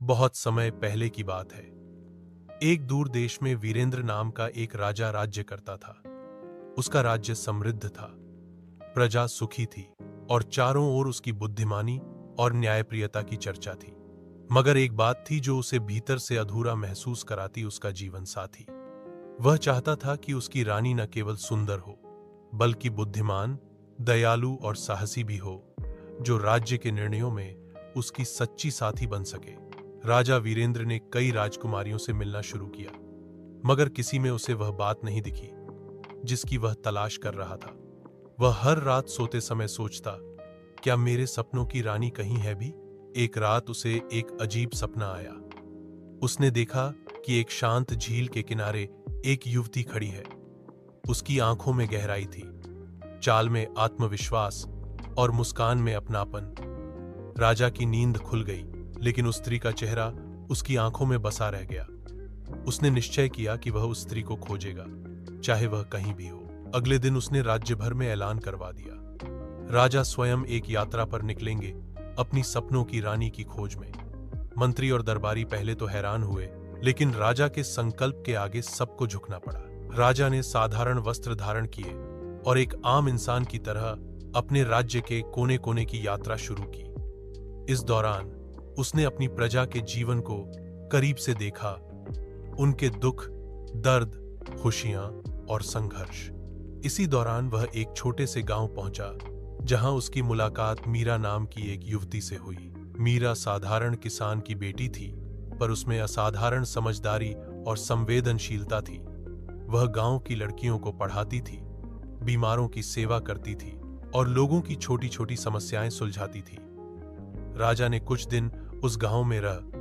बहुत समय पहले की बात है। एक दूर देश में वीरेंद्र नाम का एक राजा राज्य करता था। उसका राज्य समृद्ध था, प्रजा सुखी थी और चारों ओर उसकी बुद्धिमानी और न्यायप्रियता की चर्चा थी। मगर एक बात थी जो उसे भीतर से अधूरा महसूस कराती, उसका जीवन साथी। वह चाहता था कि उसकी रानी न केवल सुंदर हो, बल्कि बुद्धिमान, दयालु और साहसी भी हो, जो राज्य के निर्णयों में उसकी सच्ची साथी बन सके। राजा वीरेंद्र ने कई राजकुमारियों से मिलना शुरू किया, मगर किसी में उसे वह बात नहीं दिखी जिसकी वह तलाश कर रहा था। वह हर रात सोते समय सोचता, क्या मेरे सपनों की रानी कहीं है भी? एक रात उसे एक अजीब सपना आया। उसने देखा कि एक शांत झील के किनारे एक युवती खड़ी है। उसकी आंखों में गहराई थी, चाल में आत्मविश्वास और मुस्कान में अपनापन। राजा की नींद खुल गई, लेकिन उस स्त्री का चेहरा उसकी आंखों में बसा रह गया। उसने निश्चय किया कि वह उस स्त्री को खोजेगा, चाहे वह कहीं भी हो। अगले दिन उसने राज्य भर में ऐलान करवा दिया, राजा स्वयं एक यात्रा पर निकलेंगे अपनी सपनों की रानी की खोज में। मंत्री और दरबारी पहले तो हैरान हुए, लेकिन राजा के संकल्प के आगे सबको झुकना पड़ा। राजा ने साधारण वस्त्र धारण किए और एक आम इंसान की तरह अपने राज्य के कोने कोने की यात्रा शुरू की। इस दौरान उसने अपनी प्रजा के जीवन को करीब से देखा, उनके दुख, दर्द, खुशियां और संघर्ष। इसी दौरान वह एक छोटे से गांव पहुंचा, जहां उसकी मुलाकात मीरा नाम की एक युवती से हुई। मीरा साधारण किसान की बेटी थी, पर उसमें असाधारण समझदारी और संवेदनशीलता थी। वह गांव की लड़कियों को पढ़ाती थी, बीमारों की सेवा करती थी और लोगों की छोटी छोटी समस्याएं सुलझाती थी। राजा ने कुछ दिन उस गांव में रह